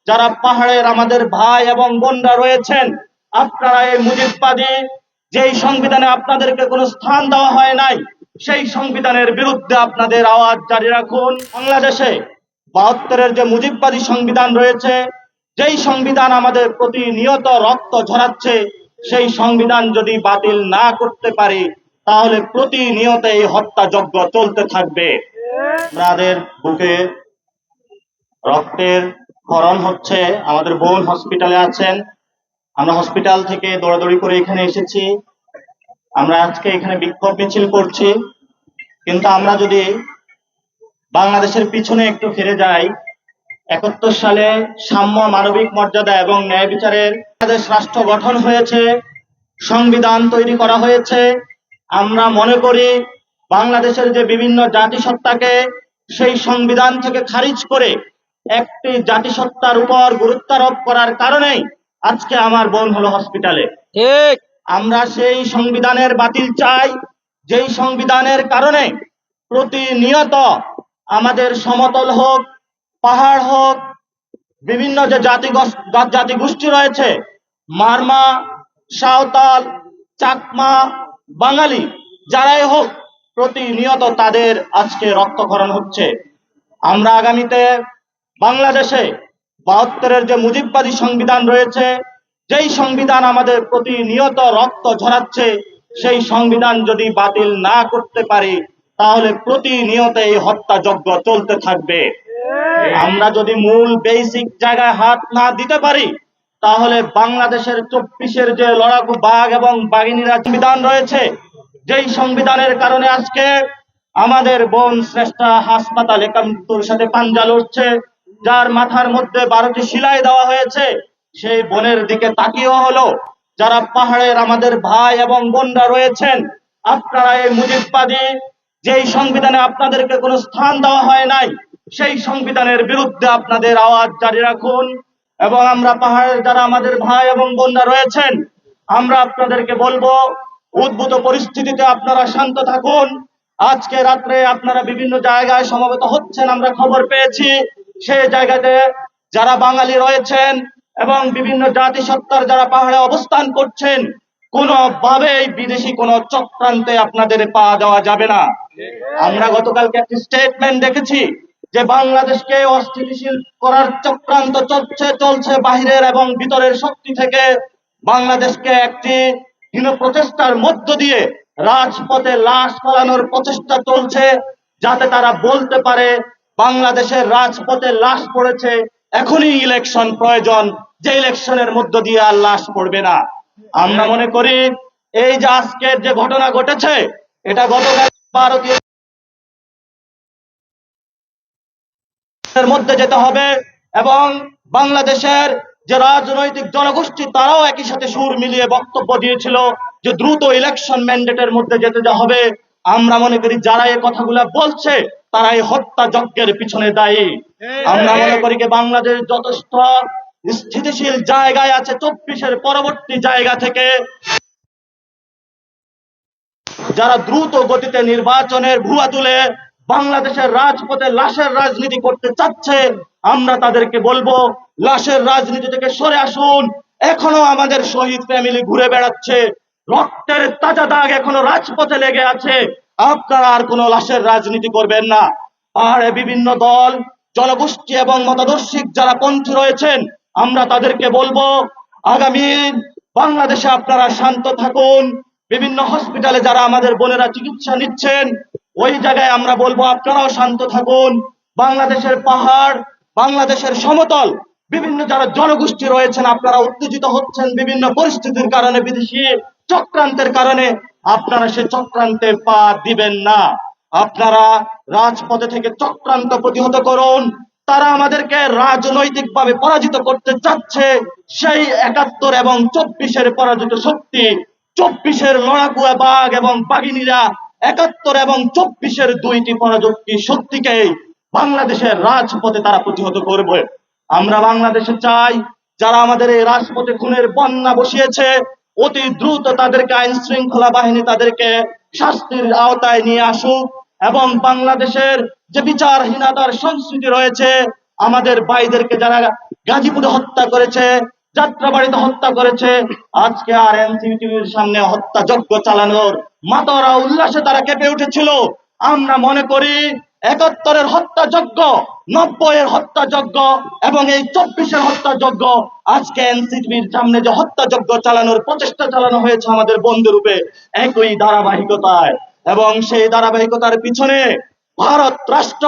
যারা পাহাড়ের আমাদের ভাই এবং বোনরা রয়েছেন, আপনারা এই মুজিববাদী যেই সংবিধানে আপনাদেরকে কোনো স্থান দেওয়া হয় নাই, সেই সংবিধানের বিরুদ্ধে আপনাদের আওয়াজ জারি রাখুন। বাংলাদেশে ৭২-এর যে মুজিববাদী সংবিধান রয়েছে, যেই সংবিধান আমাদের প্রতিনিয়ত রক্ত ঝরাচ্ছে, সেই সংবিধান যদি বাতিল না করতে পারি, তাহলে প্রতিনিয়ত এই হত্যাযজ্ঞ চলতে থাকবে। আমাদের বুকে রক্তের ক্ষরণ হচ্ছে, আমাদের বোন হসপিটালে আছেন। আমরা হসপিটাল থেকে দৌড়াদৌড়ি করে এখানে এসেছি। আমরা আজকে এখানে বিক্ষোভ মিছিল করছি, কিন্তু আমরা যদি বাংলাদেশের পিছনে একটু ফিরে যাই, ৭১ সালে সাম্য, মানবিক মর্যাদা এবং ন্যায় বিচারের বাংলাদেশ রাষ্ট্র গঠন হয়েছে, সংবিধান তৈরি করা হয়েছে। আমরা মনে করি বাংলাদেশের যে বিভিন্ন জাতিসত্তাকে সেই সংবিধান থেকে খারিজ করে একটি জাতিসত্তার উপর গুরুত্ব আরোপ করার কারণেই আজকে আমার বোন হলো হসপিটালে। ঠিক। আমরা সেই সংবিধানের বাতিল চাই, যেই সংবিধানের কারণে প্রতিনিয়ত আমাদের সমতল হোক, পাহাড় হোক, বিভিন্ন যে জাতিগোষ্ঠী রয়েছে, মারমা, সাঁওতাল, চাকমা, বাঙালি, যারাই হোক, প্রতিনিয়ত তাদের আজকে রক্তক্ষরণ হচ্ছে। আমরা আগামীতে বাংলাদেশে ৭২-এর যে মুজিববাদী সংবিধান রয়েছে, যেই সংবিধান আমাদের প্রতিনিয়ত রক্ত ঝরাচ্ছে, সেই সংবিধান যদি বাতিল না করতে পারি, তাহলে প্রতিনিয়ত এই হত্যাযজ্ঞ চলতে থাকবে। আমরা যদি মূল বেসিক জায়গায় হাত না দিতে পারি, তাহলে বাংলাদেশের ২৪-এর যে লড়াকু বাঘ এবং বাঘিনীরা সংবিধান রয়েছে, যেই সংবিধানের কারণে আজকে আমাদের বোন শ্রেষ্ঠা হাসপাতালে মৃত্যুর সাথে পাঞ্জা লড়ছে, যার মাথার মধ্যে ১২টি সেলাই দেওয়া হয়েছে, সেই বোনের দিকে তাকিয়েও হলো। যারা পাহাড়ের আমাদের ভাই এবং বোনরা রয়েছেন, আপনারা এই মুজিববাদী যেই সংবিধানে আপনাদেরকে কোনো স্থান দেওয়া হয় নাই, সেই সংবিধানের বিরুদ্ধে আপনাদের আওয়াজ জারি রাখুন। এবং আমরা পাহাড়ের যারা আমাদের ভাই এবং বোনরা রয়েছেন, আমরা আপনাদেরকে বলবো, উদ্ভূত পরিস্থিতিতে আপনারা শান্ত থাকুন। আজকে রাত্রে আপনারা বিভিন্ন জায়গায় সমবেত হচ্ছেন, আমরা খবর পেয়েছি। সেই জায়গাতে যারা বাঙালি রয়েছেন এবং বিভিন্ন জাতিসত্তার যারা পাহাড়ে অবস্থান করছেন, কোনোভাবেই বিদেশি কোনো চক্রান্তে আপনাদের পা দেওয়া যাবে না। আমরা গতকালকে একটি স্টেটমেন্ট দেখেছি যে বাংলাদেশকে অস্থিতিশীল করার চক্রান্ত চলছে বাহিরের এবং ভিতরের শক্তি থেকে। বাংলাদেশকে একটি হীন প্রচেষ্টার মধ্য দিয়ে রাজপথে লাশ ফলানোর প্রচেষ্টা চলছে, যাতে তারা বলতে পারে বাংলাদেশের রাজপথে লাশ পড়েছে, এখনই ইলেকশন প্রয়োজন, যে ইলেকশনের মধ্য দিয়ে আর লাশ পড়বে না। আমরা মনে করি এই যে আজকের যে ঘটনা ঘটেছে, এটা গতকাল ভারতীয় মধ্যে যেতে হবে এবং বাংলাদেশের যে রাজনৈতিক জনগোষ্ঠী তারাও একই সাথে সুর মিলিয়ে বক্তব্য দিয়েছিল যে দ্রুত ইলেকশন ম্যান্ডেটের মধ্যে যেতে হবে। আমরা মনে করি যারা এই কথাগুলো বলছে তারা এই হত্যাযজ্ঞের পিছনে দায়ী। আমরা মনে করি যে বাংলাদেশ যথেষ্ট স্থিতিশীল জায়গায় আছে, ২৪-এর পরবর্তী জায়গা থেকে যারা দ্রুত গতিতে নির্বাচনের ভুয়া তুলে বাংলাদেশের রাজপথে লাশের রাজনীতি করতে চাচ্ছে, আমরা তাদেরকে বলবো লাশের রাজনীতি থেকে সরে আসুন। এখনো আমাদের শহীদ ফ্যামিলি ঘুরে বেড়াচ্ছে, রক্তের তাজা দাগ এখনো রাজপথে লেগে আছে। আপনারা আর কোনো লাশের রাজনীতি করবেন না। আর বিভিন্ন দল, জনগোষ্ঠী এবং মতাদর্শিক যারা পন্থী রয়েছেন, আমরা তাদেরকে বলবো আগামী বাংলাদেশে আপনারা শান্ত থাকুন। বিভিন্ন হসপিটালে যারা আমাদের বোনেরা চিকিৎসা নিচ্ছেন, ওই জায়গায় আমরা বলবো আপনারাও শান্ত থাকুন। বাংলাদেশের পাহাড়, বাংলাদেশের সমতল, বিভিন্ন যারা জনগোষ্ঠী রয়েছেন, আপনারা উত্তেজিত হচ্ছেন বিভিন্ন পরিস্থিতির কারণে, বিদেশি চক্রান্তের কারণে। আপনারা সে চক্রান্তে পা দিবেন না। আপনারা রাজপথে থেকে চক্রান্ত প্রতিহত করুন। তারা আমাদেরকে রাজনৈতিকভাবে পরাজিত করতে চাচ্ছে। সেই ৭১ এবং ২৪-এর পরাজিত শক্তি, ২৪-এর লড়াকু বাঘ এবং বাঘিনীরা ৭১ এবং ২৪-এর দুইটি পরাজয়ী শক্তিকে বাংলাদেশের রাজপথে তারা প্রতিহত করবে। আমরা বাংলাদেশে চাই যারা আমাদের এই রাজপথে খুনের বন্যা বসিয়েছে, অতি দ্রুত তাদেরকে আইন শৃঙ্খলা বাহিনী তাদেরকে শাস্তির আওতায় নিয়ে আসুক এবং বাংলাদেশের যে বিচারহীনতার সংস্কৃতি রয়েছে, আমাদের ভাইদেরকে যারা গাজীপুরে হত্যা করেছে, যাত্রাবাড়িতে হত্যা করেছে, আজকে আর এনসিটিভির সামনে হত্যাযজ্ঞ চালানোর মাতারা উল্লাসে তারা কেঁপে উঠেছিল। আমরা মনে করি ৭১-এর হত্যাযজ্ঞ, ৯০-এর হত্যাযজ্ঞ এবং এই ২৪-এর হত্যাযজ্ঞ, আজকে এনসিটিভির সামনে যে হত্যাযজ্ঞ চালানোর প্রচেষ্টা চালানো হয়েছে আমাদের বন্ধুরূপে, একই ধারাবাহিকতায়, এবং সেই ধারাবাহিকতার পিছনে ভারত রাষ্ট্র